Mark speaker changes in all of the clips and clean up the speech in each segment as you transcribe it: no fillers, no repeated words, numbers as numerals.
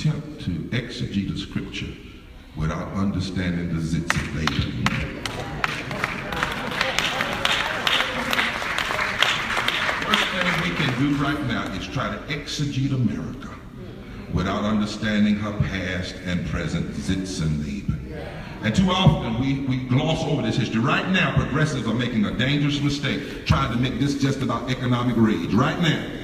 Speaker 1: attempt to exegete the scripture without understanding the zits of Laban. First thing we can do right now is try to exegete America without understanding her past and present zits and Laban. And too often we gloss over this history. Right now, progressives are making a dangerous mistake trying to make this just about economic rage. Right now.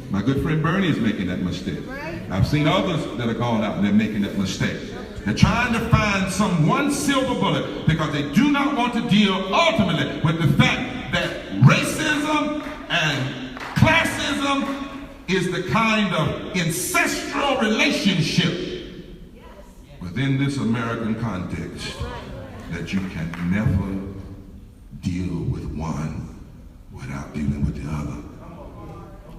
Speaker 1: My good friend Bernie is making that mistake. I've seen others that have gone out and they're making that mistake. They're trying to find some one silver bullet because they do not want to deal ultimately with the fact that racism and classism is the kind of ancestral relationship within this American context that you can never deal with one without dealing with the other.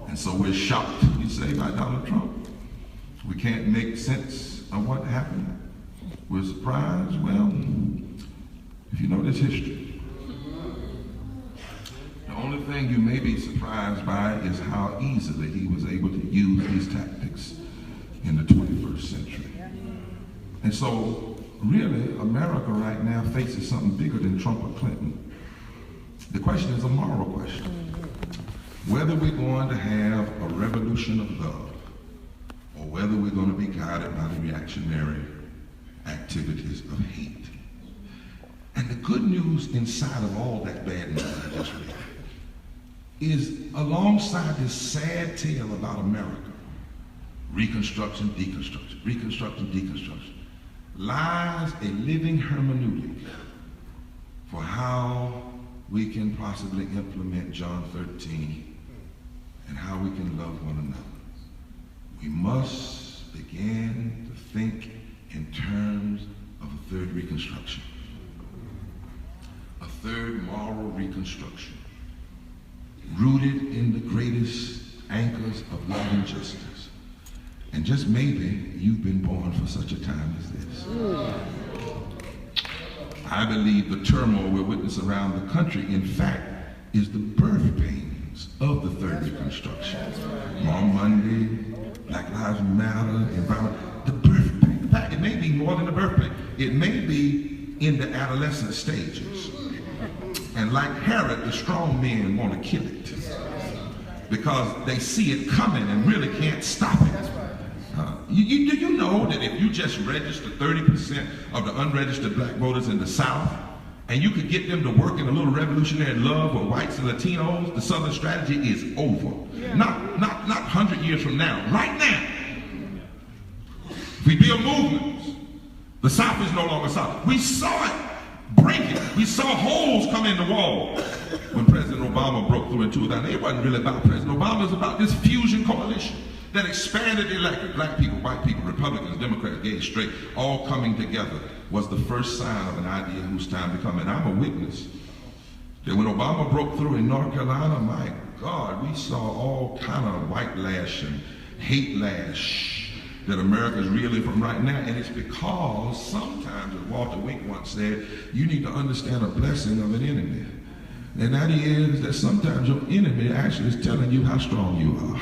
Speaker 1: And so we're shocked, you say, by Donald Trump. We can't make sense of what happened. We're surprised. Well, if you know this history, the only thing you may be surprised by is how easily he was able to use these tactics in the 21st century. And so, really, America right now faces something bigger than Trump or Clinton. The question is a moral question. Whether we're going to have a revolution of love or whether we're going to be guided by the reactionary activities of hate. And the good news inside of all that bad news I just read is alongside this sad tale about America, Reconstruction, deconstruction, Reconstruction, deconstruction, lies a living hermeneutic for how we can possibly implement John 13 and how we can love one another. We must begin to think in terms of a third reconstruction, a third moral reconstruction, rooted in the greatest anchors of love and justice. And just maybe you've been born for such a time as this. I believe the turmoil we're witnessing around the country, in fact, is the birth pains of the third reconstruction. On Monday, Black Lives Matter, environment, the birth pain. In fact, it may be more than the birth pain. It may be in the adolescent stages. And like Herod, the strong men want to kill it because they see it coming and really can't stop it. Do you know that if you just register 30% of the unregistered black voters in the South, and you could get them to work in a little revolutionary love with whites and Latinos, the Southern strategy is over. Yeah. Not 100 years from now, right now. If we build movements, the South is no longer South. We saw it breaking. We saw holes come in the wall when President Obama broke through in 2000. It wasn't really about President Obama, it was about this fusion coalition that expanded the electorate. Black people, white people, Republicans, Democrats, gay, straight, all coming together was the first sign of an idea whose time to come. And I'm a witness that when Obama broke through in North Carolina, my God, we saw all kind of white lash and hate lash that America's reeling from right now. And it's because sometimes, as Walter Wink once said, you need to understand a blessing of an enemy. And that is that sometimes your enemy actually is telling you how strong you are.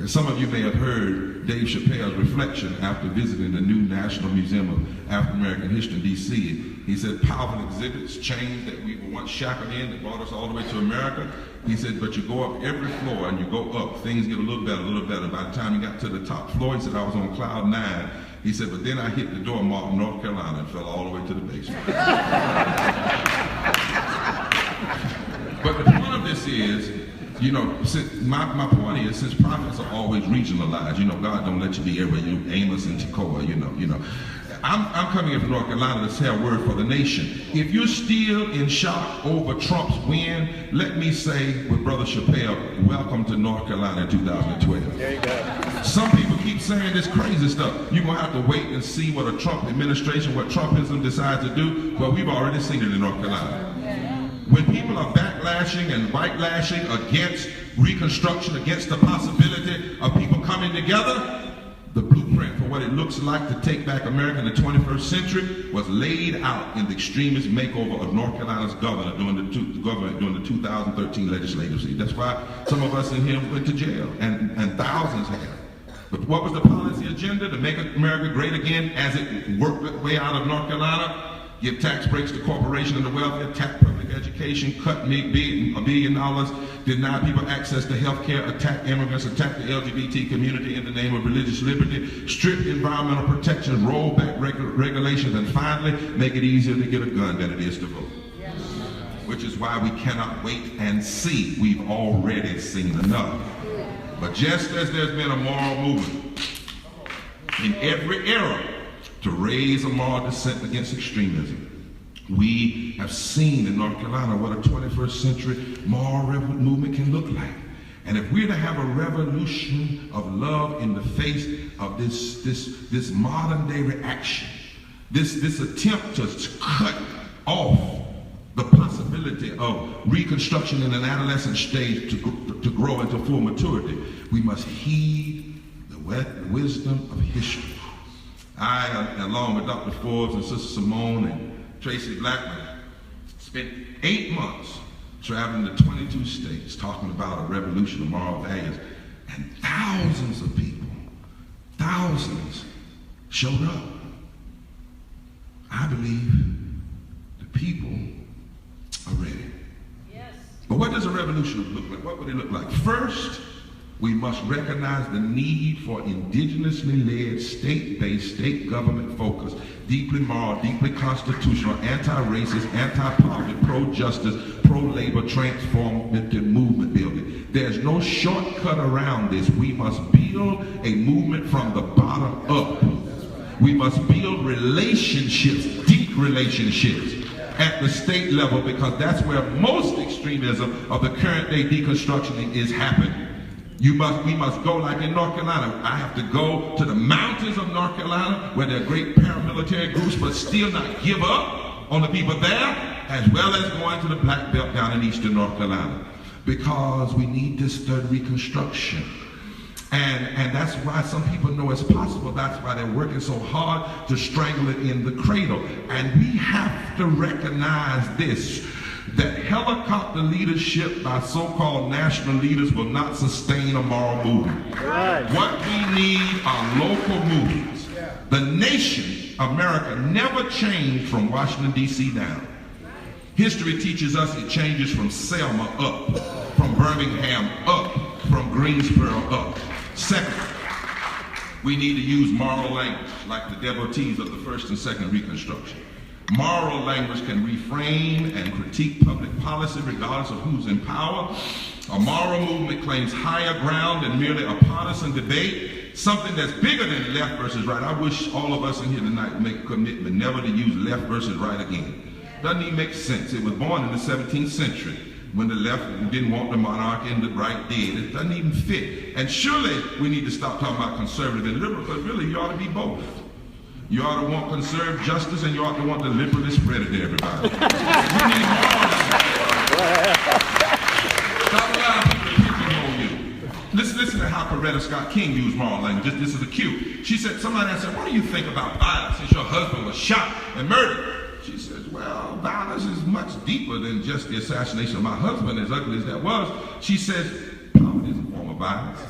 Speaker 1: Some of you may have heard Dave Chappelle's reflection after visiting the new National Museum of African American History in D.C. He said, powerful exhibits, chains that we were once shackled in that brought us all the way to America. He said, but you go up every floor and you go up, things get a little better, a little better. By the time you got to the top floor, he said, I was on cloud 9. He said, but then I hit the door marked North Carolina and fell all the way to the basement. But the point of this is, you know, my point is, since prophets are always regionalized, you know, God don't let you be everywhere. You Amos and Tekoa, you know. I'm coming in from North Carolina to say a word for the nation. If you're still in shock over Trump's win, let me say with Brother Chappelle, welcome to North Carolina in 2012.
Speaker 2: There you go.
Speaker 1: Some people keep saying this crazy stuff. You're going to have to wait and see what a Trump administration, what Trumpism decides to do. Well, we've already seen it in North Carolina. When people are backlashing and white-lashing against Reconstruction, against the possibility of people coming together, the blueprint for what it looks like to take back America in the 21st century was laid out in the extremist makeover of North Carolina's governor during the 2013 legislative session. That's why some of us in here went to jail, and thousands have. But what was the policy agenda? To make America great again as it worked its way out of North Carolina? Give tax breaks to corporations and the wealthy, attack public education, cut $1 billion, deny people access to health care, attack immigrants, attack the LGBT community in the name of religious liberty, strip environmental protections, roll back regulations, and finally make it easier to get a gun than it is to vote. Yes. Which is why we cannot wait and see. We've already seen enough. But just as there's been a moral movement in every era to raise a moral dissent against extremism, we have seen in North Carolina what a 21st century moral movement can look like. And if we're to have a revolution of love in the face of this modern day reaction, this attempt to cut off the possibility of reconstruction in an adolescent stage to grow into full maturity, we must heed the wisdom of history. I, along with Dr. Forbes and Sister Simone and Tracy Blackman, spent 8 months traveling to 22 states talking about a revolution of moral values, and thousands of people, thousands, showed up. I believe the people are ready. Yes. But what does a revolution look like? What would it look like? First, we must recognize the need for indigenously led, state-based, state government focused, deeply moral, deeply constitutional, anti-racist, anti-poverty, pro-justice, pro-labor, transformative movement building. There's no shortcut around this. We must build a movement from the bottom up. We must build relationships, deep relationships, at the state level, because that's where most extremism of the current day deconstruction is happening. We must go like in North Carolina. I have to go to the mountains of North Carolina where there are great paramilitary groups, but still not give up on the people there, as well as going to the Black Belt down in eastern North Carolina, because we need this third reconstruction. And that's why some people know it's possible. That's why they're working so hard to strangle it in the cradle. And we have to recognize this, that helicopter leadership by so-called national leaders will not sustain a moral movement. Right. What we need are local movements. Yeah. The nation, America, never changed from Washington, D.C. down. History teaches us it changes from Selma up, from Birmingham up, from Greensboro up. Second, we need to use moral language like the devotees of the first and second Reconstruction. Moral language can reframe and critique public policy regardless of who's in power. A moral movement claims higher ground than merely a partisan debate, something that's bigger than left versus right. I wish all of us in here tonight would make a commitment never to use left versus right again. Doesn't even make sense. It was born in the 17th century when the left didn't want the monarchy and the right did. It doesn't even fit. And surely we need to stop talking about conservative and liberal, but really you ought to be both. You ought to want conserved justice, and you ought to want the liberally spread it to everybody. You need moral language. Stop allowing people to pigeonhole you. Listen to how Coretta Scott King used moral language. This is a cue. She said, somebody said, what do you think about violence since your husband was shot and murdered? She says, well, violence is much deeper than just the assassination of my husband, as ugly as that was. She says, poverty is a form of violence.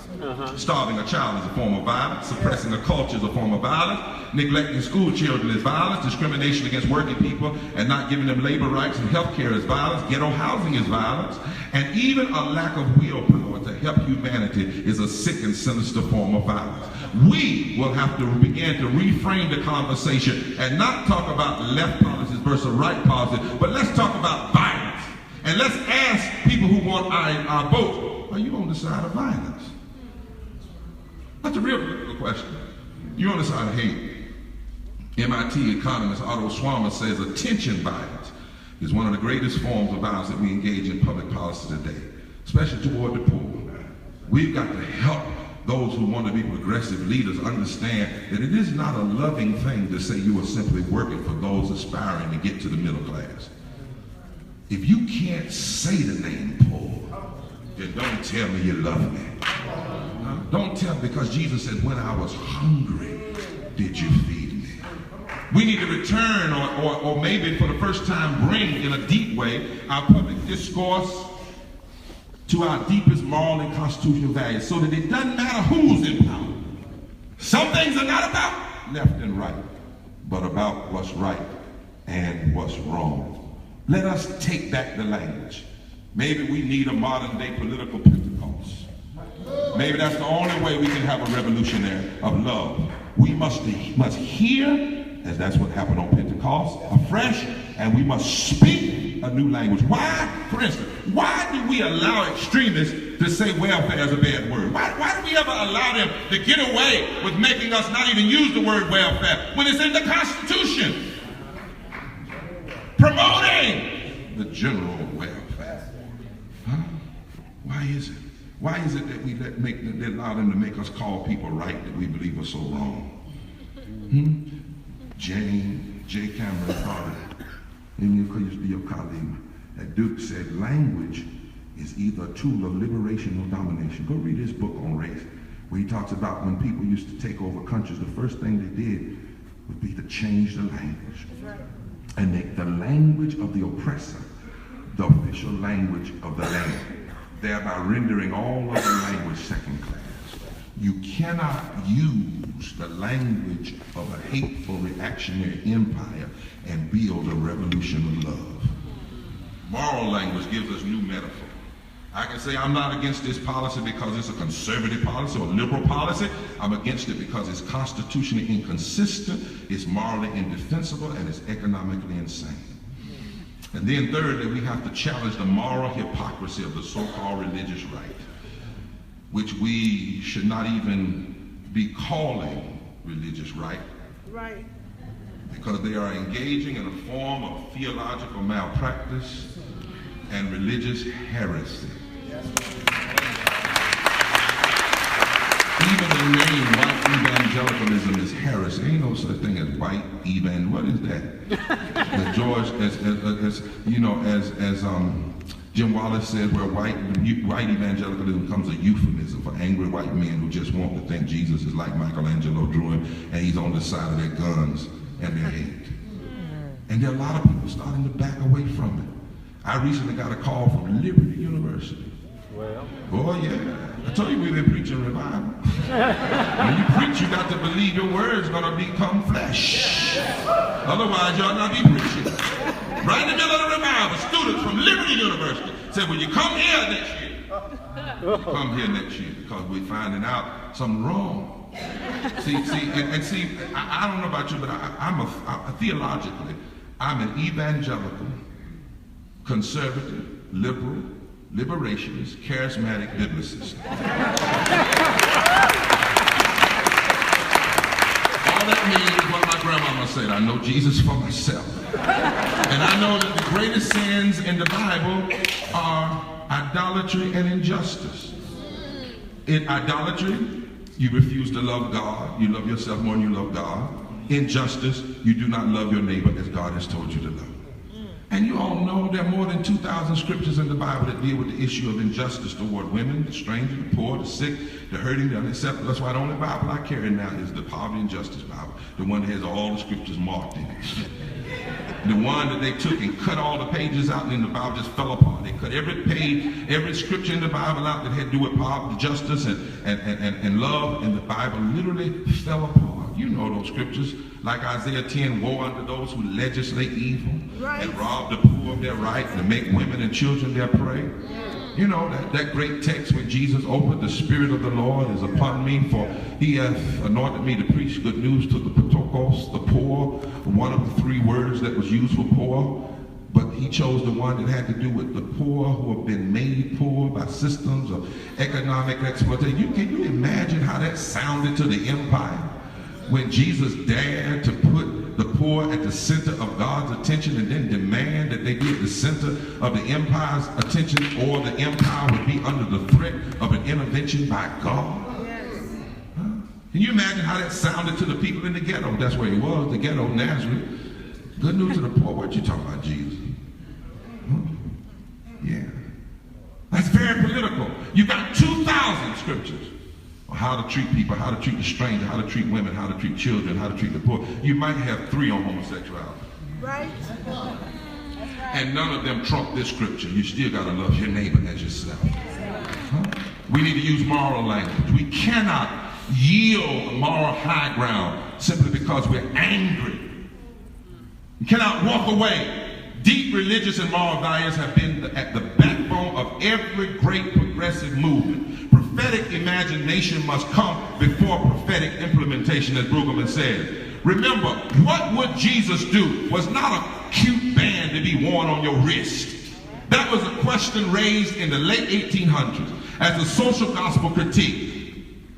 Speaker 1: Starving a child is a form of violence. Suppressing a culture is a form of violence. Neglecting school children is violence. Discrimination against working people and not giving them labor rights and health care is violence. Ghetto housing is violence. And even a lack of willpower to help humanity is a sick and sinister form of violence. We will have to begin to reframe the conversation and not talk about left policies versus right policies, but let's talk about violence. And let's ask people who want our vote, are you on the side of violence? That's a real political question. You're on the side of hate. MIT economist Otto Schwammer says attention violence is one of the greatest forms of violence that we engage in public policy today, especially toward the poor. We've got to help those who want to be progressive leaders understand that it is not a loving thing to say you are simply working for those aspiring to get to the middle class. If you can't say the name poor, then don't tell me you love me. Don't tell me, because Jesus said, when I was hungry, did you feed me? We need to return or maybe for the first time bring in a deep way our public discourse to our deepest moral and constitutional values so that it doesn't matter who's in power. some things are not about left and right, but about what's right and what's wrong. Let us take back the language. Maybe we need a modern day political Pentecost. Maybe that's the only way we can have a revolutionary of love. We must hear, as that's what happened on Pentecost, afresh, and we must speak a new language. Why, for instance, why do we allow extremists to say welfare is a bad word? Why do we ever allow them to get away with making us not even use the word welfare when it's in the Constitution? Promoting the general welfare. Huh? Why is it? Why is it that they allow them to make us call people right that we believe are so wrong? J. Cameron Carter, who used to be your colleague at Duke, said language is either a tool of liberation or domination. Go read his book on race, where he talks about when people used to take over countries, the first thing they did would be to change the language and make the language of the oppressor the official language of the land, thereby rendering all other language second class. You cannot use the language of a hateful reactionary empire and build a revolution of love. Moral language gives us new metaphor. I can say I'm not against this policy because it's a conservative policy or liberal policy. I'm against it because it's constitutionally inconsistent, it's morally indefensible, and it's economically insane. And then thirdly, we have to challenge the moral hypocrisy of the so-called religious right, which we should not even be calling religious right. Right. Because they are engaging in a form of theological malpractice and religious heresy. Even the name white evangelicalism is heresy. Ain't no such thing as white evan. What is that? That George, as Jim Wallace said, where white evangelicalism becomes a euphemism for angry white men who just want to think Jesus is like Michelangelo drew him, and he's on the side of their guns and their hate. And there are a lot of people starting to back away from it. I recently got a call from Liberty University. Well. Oh yeah. I told you we've been preaching revival. When you preach, you got to believe your word's gonna become flesh. Otherwise, you'll not be preaching. Right in the middle of the revival, students from Liberty University said, "Will you come here next year?" Come here next year because we're finding out something wrong. See, I don't know about you, but I'm theologically, I'm an evangelical, conservative, liberal, liberationist, charismatic biblicist. All that means is what my grandmama said. I know Jesus for myself. And I know that the greatest sins in the Bible are idolatry and injustice. In idolatry, you refuse to love God. You love yourself more than you love God. Injustice, you do not love your neighbor as God has told you to love. And you all know there are more than 2,000 scriptures in the Bible that deal with the issue of injustice toward women, the stranger, the poor, the sick, the hurting, the unaccepted. That's why the only Bible I carry now is the Poverty and Justice Bible, the one that has all the scriptures marked in it. The one that they took and cut all the pages out, and then the Bible just fell apart. They cut every page, every scripture in the Bible out that had to do with poverty, justice, and love, and the Bible literally fell apart. You know those scriptures, like Isaiah 10, woe unto those who legislate evil and rob the poor of their right, to make women and children their prey. You know, that great text where Jesus opened, the Spirit of the Lord is upon me, for he hath anointed me to preach good news to the patokos, the poor, one of the three words that was used for poor. But he chose the one that had to do with the poor who have been made poor by systems of economic exploitation. Can you imagine how that sounded to the empire? When Jesus dared to put the poor at the center of God's attention and then demand that they be at the center of the empire's attention, or the empire would be under the threat of an intervention by God. Yes. Huh? Can you imagine how that sounded to the people in the ghetto? That's where he was, the ghetto, Nazareth. Good news to the poor. What you talking about, Jesus? Huh? Yeah. That's very political. You got 2,000 scriptures. How to treat people, how to treat the stranger, how to treat women, how to treat children, how to treat the poor. You might have 3 on homosexuality. Right. And none of them trump this scripture. You still got to love your neighbor as yourself. Huh? We need to use moral language. We cannot yield a moral high ground simply because we're angry. You cannot walk away. Deep religious and moral values have been at the backbone of every great progressive movement. Prophetic imagination must come before prophetic implementation, as Brueggemann says. Remember, what would Jesus do was not a cute band to be worn on your wrist. That was a question raised in the late 1800s as a social gospel critique.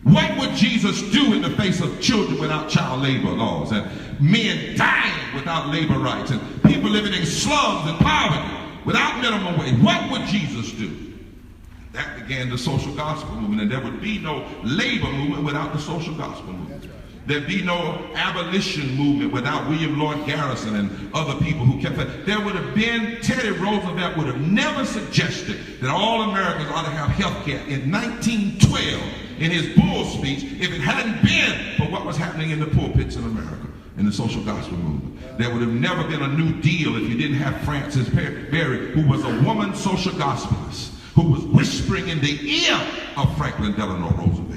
Speaker 1: What would Jesus do in the face of children without child labor laws and men dying without labor rights and people living in slums and poverty without minimum wage? What would Jesus do? That began the social gospel movement, and there would be no labor movement without the social gospel movement. There'd be no abolition movement without William Lloyd Garrison and other people who kept that. There would have been, Teddy Roosevelt would have never suggested that all Americans ought to have health care in 1912 in his bull speech if it hadn't been for what was happening in the pulpits in America, in the social gospel movement. There would have never been a New Deal if you didn't have Frances Berry, who was a woman social gospelist, who was whispering in the ear of Franklin Delano Roosevelt.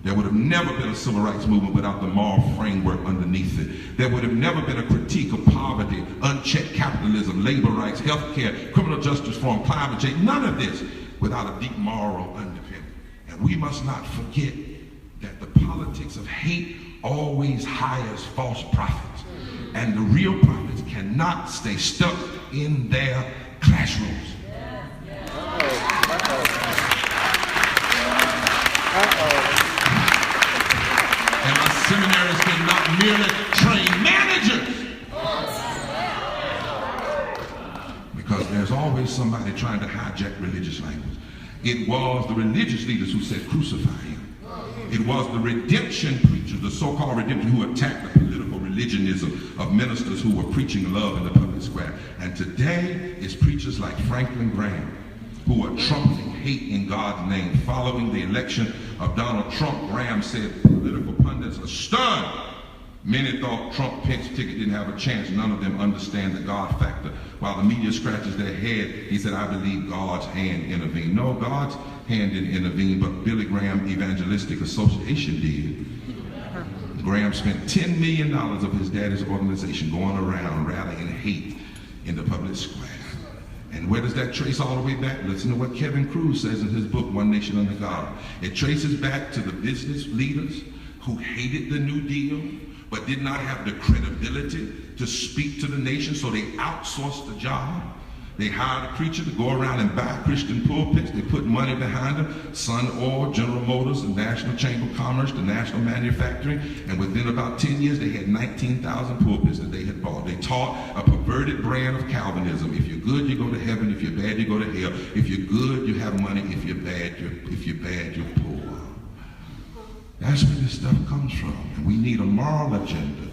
Speaker 1: There would have never been a civil rights movement without the moral framework underneath it. There would have never been a critique of poverty, unchecked capitalism, labor rights, health care, criminal justice reform, climate change. None of this without a deep moral underpinning. And we must not forget that the politics of hate always hires false prophets. And the real prophets cannot stay stuck in their classrooms. And our seminaries cannot merely train managers. Because there's always somebody trying to hijack religious language. It was the religious leaders who said crucify him. It was the redemption preachers, the so-called redemption, who attacked the political religionism of ministers who were preaching love in the public square. And today it's preachers like Franklin Graham who are trumpeting hate in God's name. Following the election of Donald Trump, Graham said political pundits are stunned. Many thought Trump-Pence ticket didn't have a chance. None of them understand the God factor. While the media scratches their head, he said, I believe God's hand intervened. No, God's hand didn't intervene, but Billy Graham Evangelistic Association did. Graham spent $10 million of his daddy's organization going around rallying hate in the public square. And where does that trace all the way back? Listen to what Kevin Cruz says in his book, One Nation Under God. It traces back to the business leaders who hated the New Deal, but did not have the credibility to speak to the nation, so they outsourced the job. They hired a preacher to go around and buy Christian pulpits. They put money behind them. Sun Oil, General Motors, the National Chamber of Commerce, the National Manufacturing. And within about 10 years, they had 19,000 pulpits that they had bought. They taught a perverted brand of Calvinism. If you're good, you go to heaven. If you're bad, you go to hell. If you're good, you have money. If you're bad, you're poor. That's where this stuff comes from. And we need a moral agenda.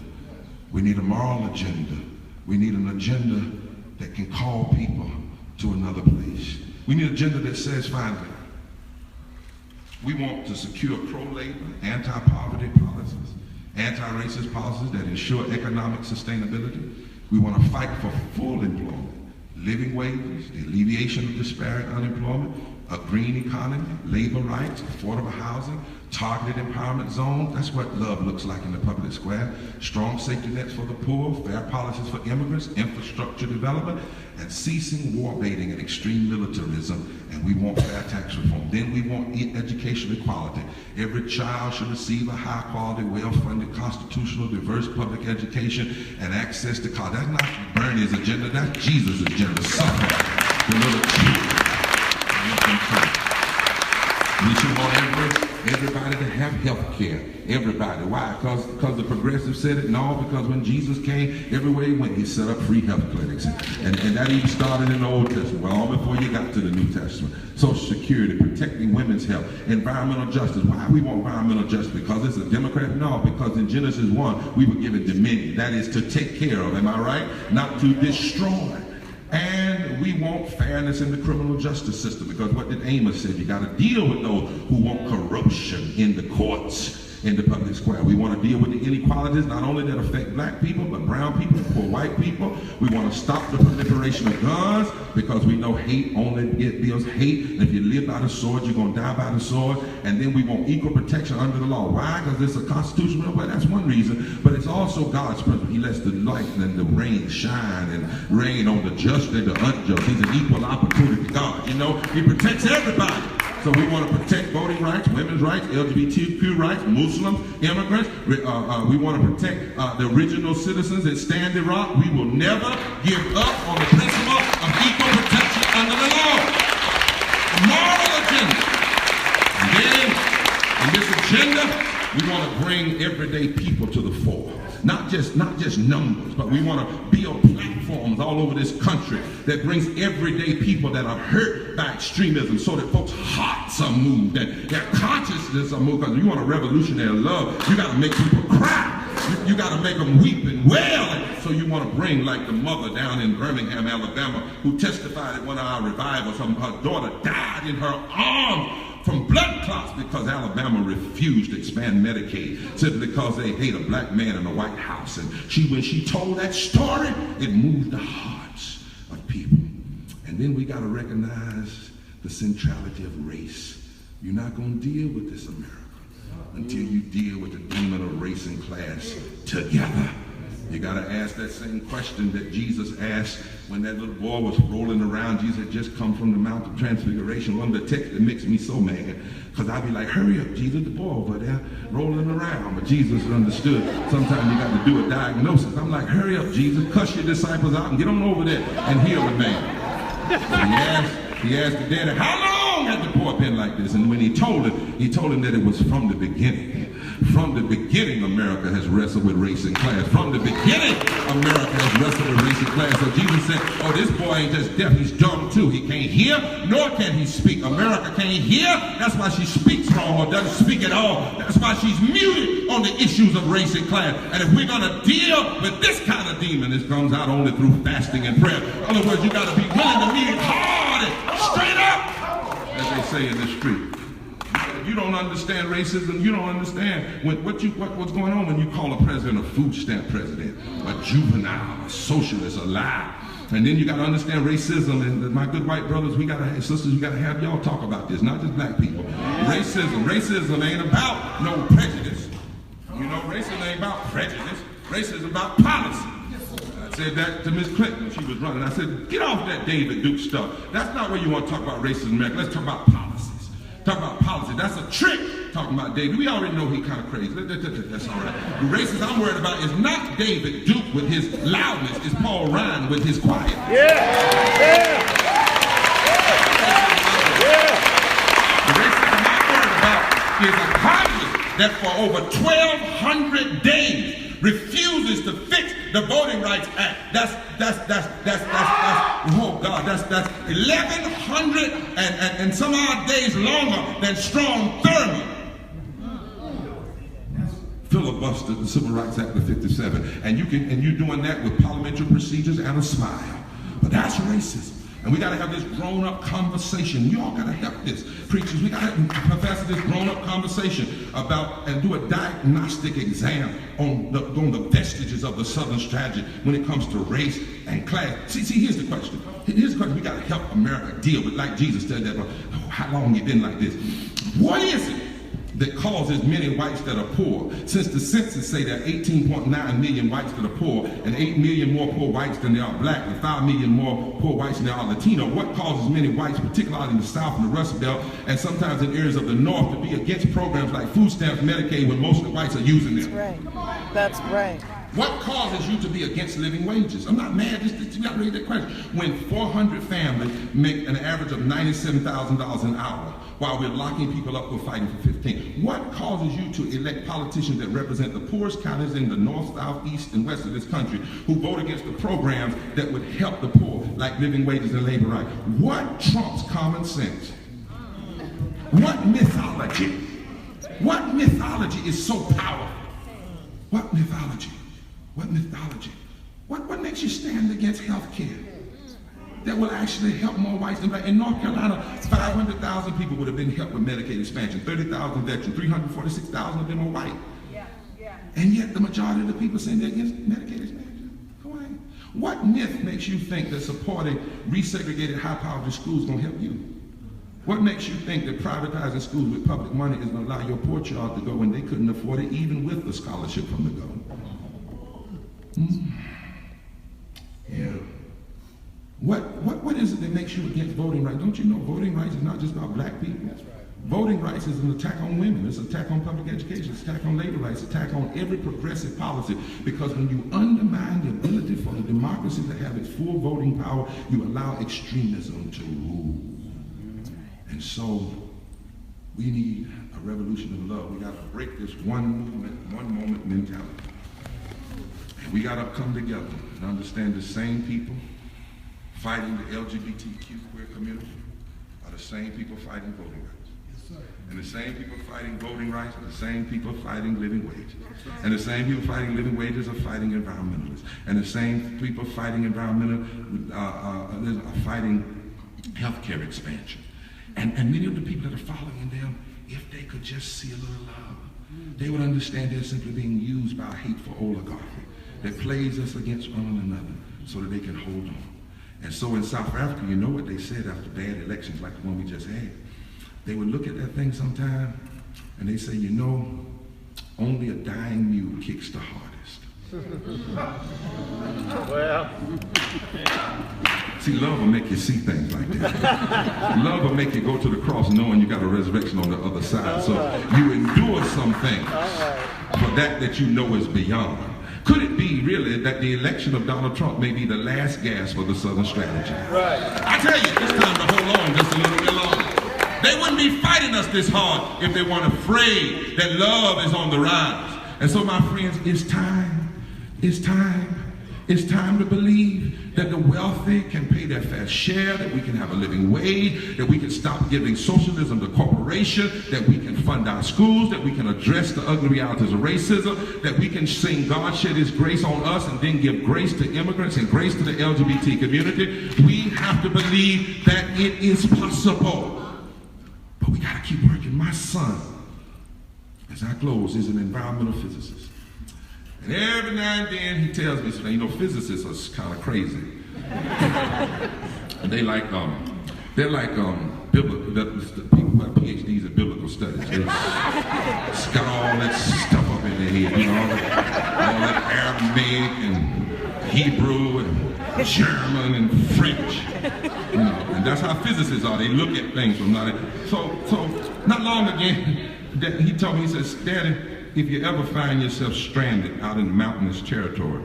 Speaker 1: We need a moral agenda. We need an agenda that can call people to another place. We need an agenda that says, finally, we want to secure pro-labor, anti-poverty policies, anti-racist policies that ensure economic sustainability. We want to fight for full employment, living wages, the alleviation of disparate unemployment, a green economy, labor rights, affordable housing, targeted empowerment zones. That's what love looks like in the public square. Strong safety nets for the poor, fair policies for immigrants, infrastructure development, and ceasing war baiting and extreme militarism. And we want fair tax reform. Then we want educational equality. Every child should receive a high-quality, well-funded, constitutional, diverse public education and access to college. That's not Bernie's agenda. That's Jesus' agenda. Suffer the little children. We should want everybody to have health care. Everybody. Why? Because the progressives said it? No, because when Jesus came, everywhere he went, he set up free health clinics. And that even started in the Old Testament, well, before you got to the New Testament. Social Security, protecting women's health, environmental justice. Why we want environmental justice? Because it's a Democrat? No, because in Genesis 1, we were given dominion. That is to take care of, am I right? Not to destroy. And we want fairness in the criminal justice system, because what did Amos say? You got to deal with those who want corruption in the courts. in the public square. We want to deal with the inequalities not only that affect black people, but brown people, poor white people. We want to stop the proliferation of guns because we know hate only builds hate. And if you live by the sword, you're going to die by the sword. And then we want equal protection under the law. Why? Because it's a constitutional, well, that's one reason. But it's also God's principle. He lets the light and the rain shine and rain on the just and the unjust. He's an equal opportunity God. You know, he protects everybody. So we want to protect voting rights, women's rights, LGBTQ rights, Muslims, immigrants. We want to protect the original citizens that stand Iraq. We will never give up on the principle of equal protection under the law. A moral agenda. And then, in this agenda, we want to bring everyday people to the fore. Not just numbers, but we want to build platforms all over this country that brings everyday people that are hurt by extremism so that folks' hearts are moved and their consciousness are moved. Because you want a revolutionary love, you got to make people cry. You got to make them weep and wail. And so you want to bring, like the mother down in Birmingham, Alabama, who testified at one of our revivals. Her daughter died in her arms from blood clots because Alabama refused to expand Medicaid simply because they hate a black man in the White House. And when she told that story, it moved the hearts of people. And then we got to recognize the centrality of race. You're not going to deal with this America until you deal with the demon of race and class together. You got to ask that same question that Jesus asked when that little boy was rolling around. Jesus had just come from the Mount of Transfiguration. One of the texts that makes me so mad, because I'd be like, hurry up, Jesus, the boy over there rolling around. But Jesus understood sometimes you got to do a diagnosis. I'm like, hurry up, Jesus, cuss your disciples out and get on over there and heal the man. So he asked the daddy, how long had the boy been like this? And when he told him that it was from the beginning. From the beginning, America has wrestled with race and class. From the beginning, America has wrestled with race and class. So Jesus said, oh, this boy ain't just deaf, he's dumb too. He can't hear, nor can he speak. America can't hear, that's why she speaks wrong or doesn't speak at all. That's why she's muted on the issues of race and class. And if we're going to deal with this kind of demon, this comes out only through fasting and prayer. In other words, you got to be willing to meet it hard and straight up, as they say in the street. You don't understand racism. You don't understand what's going on when you call a president a food stamp president, a juvenile, a socialist, a lie. And then you got to understand racism. And my good white brothers, sisters, we got to have y'all talk about this, not just black people. Racism ain't about no prejudice. You know, racism ain't about prejudice. Racism about policy. I said that to Miss Clinton when she was running. I said, get off that David Duke stuff. That's not where you want to talk about racism in America. Let's talk about policies. Talk about policy. That's a trick. Talking about David. We already know he kind of crazy. That's all right. The racist I'm worried about is not David Duke with his loudness. It's Paul Ryan with his quiet. The racism I'm worried about is a Congress that for over 1,200 days refuses to fix the Voting Rights Act. That's oh God, that's 1,100 and some odd days longer than Strom Thurmond filibustered the Civil Rights Act of '57. And you're doing that with parliamentary procedures and a smile. But that's racism. And we got to have this grown-up conversation. You all got to help this. Preachers, we got to profess this grown-up conversation about and do a diagnostic exam on the vestiges of the Southern strategy when it comes to race and class. See, here's the question. Here's the question we got to help America deal with, like Jesus said that, how long you been like this? What is it that causes many whites that are poor? Since the census say there are 18.9 million whites that are poor and 8 million more poor whites than there are black and 5 million more poor whites than there are Latino, what causes many whites, particularly in the South and the Rust Belt and sometimes in areas of the North, to be against programs like food stamps, Medicaid, when most of the whites are using them?
Speaker 2: That's right.
Speaker 1: What causes you to be against living wages? I'm not mad, you got to read that question. When 400 families make an average of $97,000 an hour, while we're locking people up for fighting for 15. What causes you to elect politicians that represent the poorest counties in the north, south, east, and west of this country who vote against the programs that would help the poor, like living wages and labor rights? What trumps common sense? What mythology? What mythology is so powerful? What mythology? What mythology? What makes you stand against health care? that will actually help more whites than blacks. In North Carolina, 500,000 people would have been helped with Medicaid expansion, 30,000 veterans, 346,000 of them are white. And yet the majority of the people saying they're against Medicaid expansion. Go ahead. What myth makes you think that supporting resegregated high-poverty schools is going to help you? What makes you think that privatizing schools with public money is going to allow your poor child to go when they couldn't afford it, even with the scholarship from the government? Yeah. What is it that makes you against voting rights? Don't you know voting rights is not just about black people? That's right. Voting rights is an attack on women. It's an attack on public education. It's an attack on labor rights. It's an attack on every progressive policy. Because when you undermine the ability for the democracy to have its full voting power, you allow extremism to rule. And so we need a revolution of love. We got to break this one movement, one moment mentality. And we got to come together and understand the same people fighting the LGBTQ queer community are the same people fighting voting rights. And the same people fighting voting rights are the same people fighting living wages. And the same people fighting living wages are fighting environmentalists. And the same people fighting are fighting healthcare expansion. And many of the people that are following them, if they could just see a little love, they would understand they're simply being used by a hateful oligarchy that plays us against one another so that they can hold on. And so in South Africa, you know what they said after bad elections like the one we just had? They would look at that thing sometime and they say, you know, only a dying mule kicks the hardest.
Speaker 3: Well.
Speaker 1: See, love will make you see things like that. Love will make you go to the cross knowing you got a resurrection on the other side. So you endure some things for that you know is beyond. Could it be really that the election of Donald Trump may be the last gasp of the Southern strategy?
Speaker 3: Right.
Speaker 1: I tell you, it's time to hold on just a little bit longer. They wouldn't be fighting us this hard if they weren't afraid that love is on the rise. And so, my friends, it's time to believe that the wealthy can pay their fair share, that we can have a living wage, that we can stop giving socialism to corporations, that we can fund our schools, that we can address the ugly realities of racism, that we can sing God shed his grace on us and then give grace to immigrants and grace to the LGBT community. We have to believe that it is possible. But we got to keep working. My son, as I close, is an environmental physicist. And every now and then he tells me, you know, physicists are kind of crazy. And they're like biblical, the people who have PhDs in biblical studies. It's got all that stuff up in their head, you know, all that Aramaic and Hebrew and German and French. You know, and that's how physicists are. They look at things from not. So not long again, he told me, he says, Daddy, if you ever find yourself stranded out in mountainous territory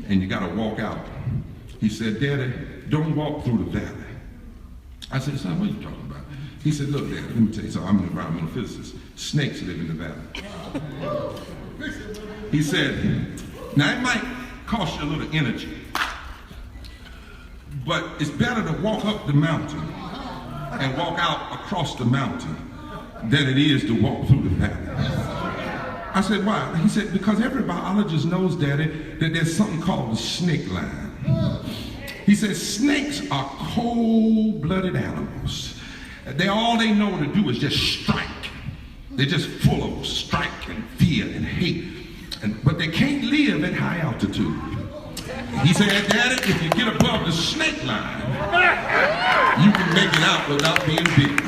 Speaker 1: and you got to walk out, he said, Daddy, don't walk through the valley. I said, son, what are you talking about? He said, look, Daddy, let me tell you something. I'm an environmental physicist. Snakes live in the valley. He said, now it might cost you a little energy, but it's better to walk up the mountain and walk out across the mountain than it is to walk through the valley. I said, why? He said, because every biologist knows, Daddy, that there's something called the snake line. He says snakes are cold-blooded animals. All they know to do is just strike. They're just full of strike and fear and hate. But they can't live at high altitude. He said, Daddy, if you get above the snake line, you can make it out without being bitten.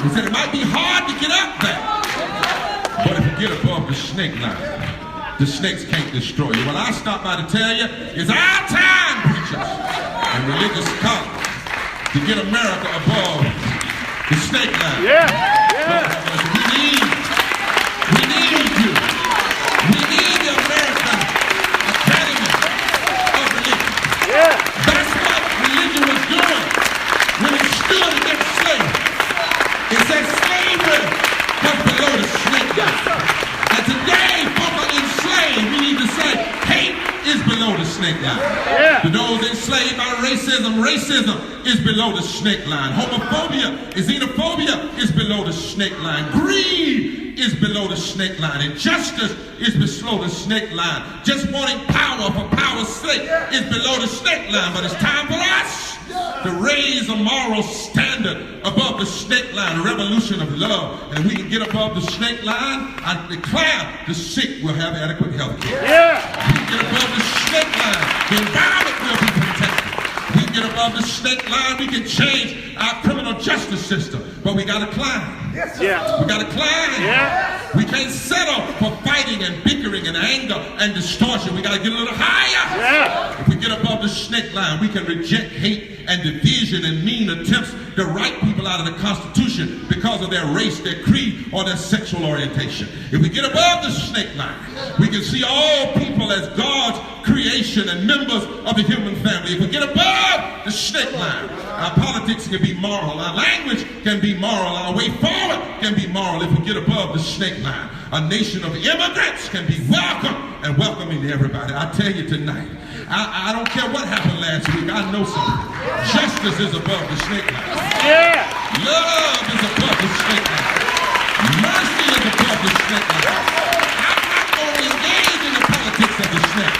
Speaker 1: He said, it might be hard to get up there, but if you get above the snake line, the snakes can't destroy you. What I stop by to tell you is our time, preachers and religious scholars, to get America above the snake line. We need you. We need the American Academy of Religion. That's what religion was doing when it stood against slavery. It said slavery was below the snake line. And today, folk are enslaved. We need to say hate is below the snake line. Yeah. To those enslaved by racism, racism is below the snake line. Homophobia, xenophobia is below the snake line. Greed is below the snake line. Injustice is below the snake line. Just wanting power for power's sake is below the snake line. But it's time for us to raise a moral standard above the snake line, a revolution of love. And if we can get above the snake line, I declare the sick will have adequate health care. Yeah. If we can get above the snake line, the environment will be protected. If we can get above the snake line, we can change our criminal justice system. But we got to climb. Yes, yeah. We got to climb. Yeah. We can't settle for fighting and bickering and anger and distortion. We got to get a little higher. Yeah. If we get above the snake line, we can reject hate and division and mean attempts to write people out of the Constitution because of their race, their creed, or their sexual orientation. If we get above the snake line, we can see all people as God's creation and members of the human family. If we get above the snake line, our politics can be moral, our language can be moral, our way forward can be moral. If we get above the snake line, a nation of immigrants can be welcome and welcoming to everybody. I tell you tonight, I don't care what happened last week. I know something. Justice is above the snake line. Yeah. Love is above the snake line. Mercy is above the snake line. I'm not going to engage in the politics of the snake.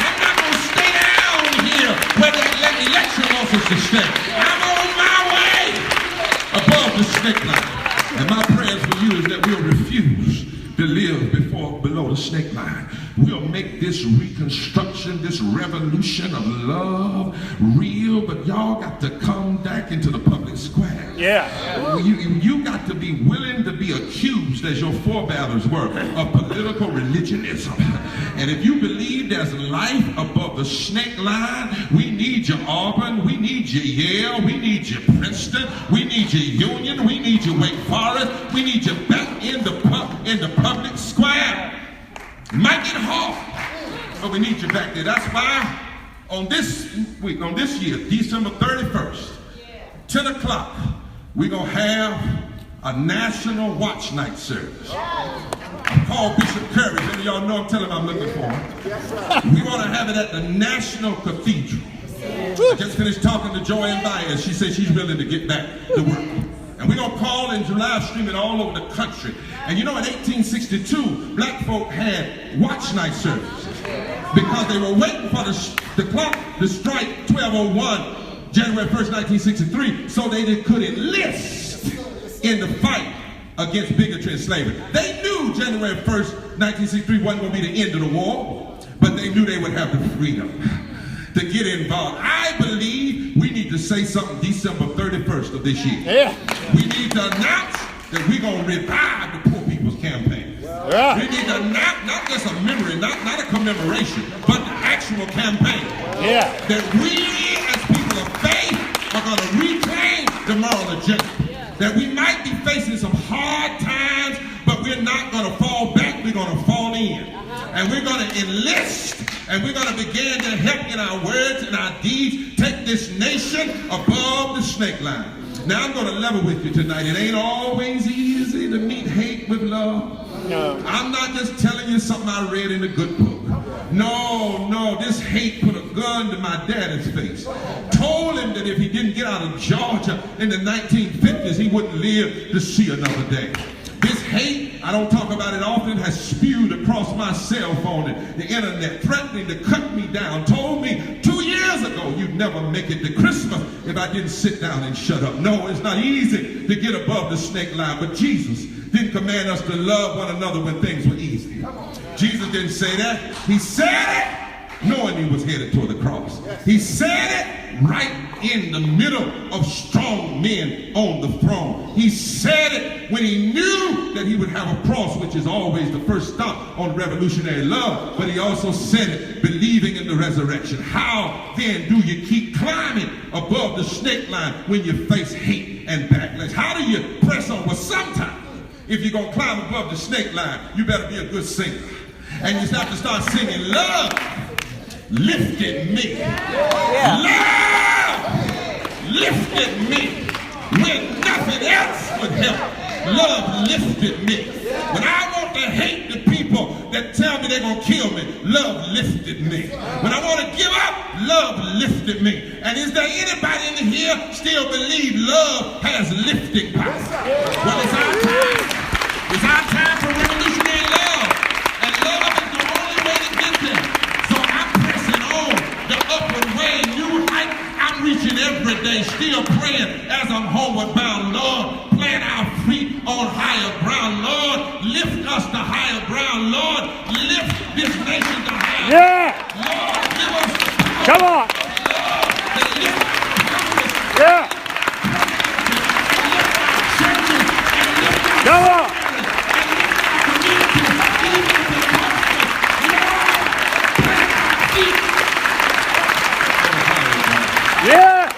Speaker 1: I'm not going to stay down here where they let election officers stay. I'm on my way above the snake line. And my prayers for you is that we'll refuse to live below the snake line. We'll make this reconstruction, this revolution of love real, but y'all got to come back into the public square. Yeah. You got to be willing to be accused, as your forefathers were, of political religionism. And if you believe there's life above the snake line, we need your Auburn, we need your Yale, we need your Princeton, we need your Union, we need your Wake Forest, we need you back in the public square. It might get hard, but we need you back there. That's why on this week, on this year, December 31st, 10 o'clock, we're going to have a national watch night service. I called Bishop Curry. Many of y'all know I'm telling him I'm looking for him. We want to have it at the National Cathedral. I just finished talking to Joanne Byers. She said she's willing to get back to work. And we're going to call and live stream it all over the country. And you know, in 1862, black folk had watch night services because they were waiting for the clock to strike 12:01, January 1st, 1963, so they could enlist in the fight against bigotry and slavery. They knew January 1st, 1963 wasn't going to be the end of the war, but they knew they would have the freedom to get involved. I believe we need to say something December 31st of this year. Yeah. We need to announce that we're going to revive the Poor People's Campaign. Yeah. We need to announce, not just a memory, not a commemoration, but the actual campaign. Yeah. That we as people of faith are going to reclaim the moral agenda. Yeah. That we might be facing some hard times, but we're not going to fall back, we're going to fall in. And we're going to enlist, and we're going to begin to help in our words and our deeds take this nation above the snake line. Now I'm going to level with you tonight. It ain't always easy to meet hate with love. No. I'm not just telling you something I read in a good book. No, this hate put a gun to my daddy's face. Told him that if he didn't get out of Georgia in the 1950s, he wouldn't live to see another day. This hate, I don't talk about it often, has spewed across my cell phone and the internet, threatening to cut me down. Told me 2 years ago you'd never make it to Christmas if I didn't sit down and shut up. No, it's not easy to get above the snake line, but Jesus didn't command us to love one another when things were easy. Jesus didn't say that. He said it knowing he was headed toward the cross. He said it right in the middle of strong men on the throne. He said it when he knew that he would have a cross, which is always the first stop on revolutionary love. But he also said it believing in the resurrection. How then do you keep climbing above the snake line when you face hate and backlash? How do you press on? Well, sometimes if you're going to climb above the snake line, you better be a good singer. And you have to start singing, love lifted me. Love lifted me when nothing else would help. Love lifted me. When I want to hate the people that tell me they're going to kill me, love lifted me. When I want to give up, love lifted me. And is there anybody in here still believe love has lifting power? Well, it's our time. It's our time for revolutionary love. And love is the only way to get there. So I'm pressing on the upward way, new height. I'm reaching every day, still praying as I'm homeward bound. Lord, plant our feet on higher ground. Lord, lift us to higher ground. Lord, lift this nation to higher ground.
Speaker 3: Yeah.
Speaker 1: Lord, give us the power.
Speaker 3: Come on.
Speaker 1: Lord, to lift Congress,
Speaker 3: Yeah.
Speaker 1: lift our churches, and lift our
Speaker 3: Come on.
Speaker 1: communities, even if it costs us. Lord, plant our feet.
Speaker 3: Yeah.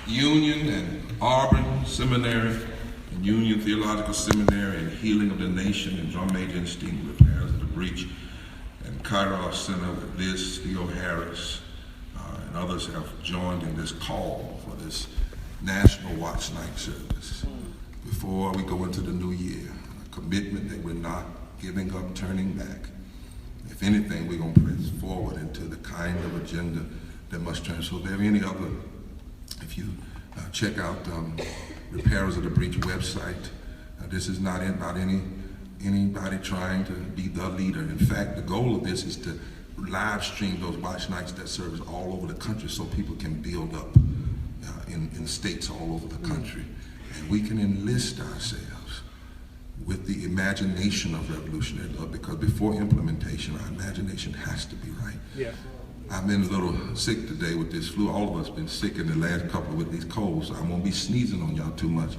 Speaker 1: Union and Auburn Seminary and Union Theological Seminary and Healing of the Nation and Drum Major Instinct Repairs of the Breach and Kairos Center with Liz Steele Harris and others have joined in this call for this National Watch Night service. Before we go into the new year, a commitment that we're not giving up, turning back. If anything, we're going to press forward into the kind of agenda that must turn. So if there are any other, if you check out Repairers of the Breach website, this is not about anybody trying to be the leader. In fact, the goal of this is to live stream those watch nights that service all over the country so people can build up in states all over the country. And we can enlist ourselves with the imagination of revolutionary love, because before implementation, our imagination has to be right.
Speaker 3: Yeah.
Speaker 1: I've been a little sick today with this flu. All of us been sick in the last couple with these colds, so I won't be sneezing on y'all too much.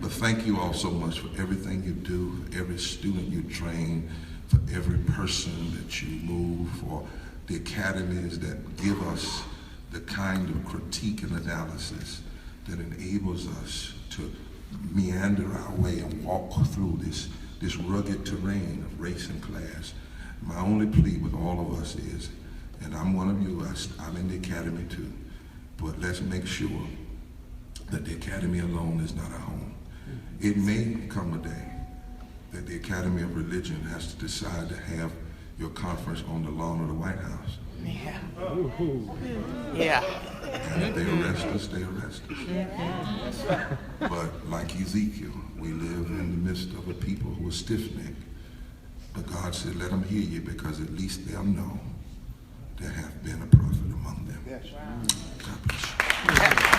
Speaker 1: But thank you all so much for everything you do, for every student you train, for every person that you move, for the academies that give us the kind of critique and analysis that enables us to meander our way and walk through this rugged terrain of race and class. My only plea with all of us is, and I'm one of you, I'm in the academy too, but let's make sure that the academy alone is not our home. It may come a day that the Academy of Religion has to decide to have your conference on the lawn of the White House.
Speaker 2: Yeah. Yeah.
Speaker 1: And if they arrest us, they arrest us. But like Ezekiel, we live in the midst of a people who are stiff-necked. But God said, let them hear you, because at least they'll know there hath been a prophet among them. God bless you.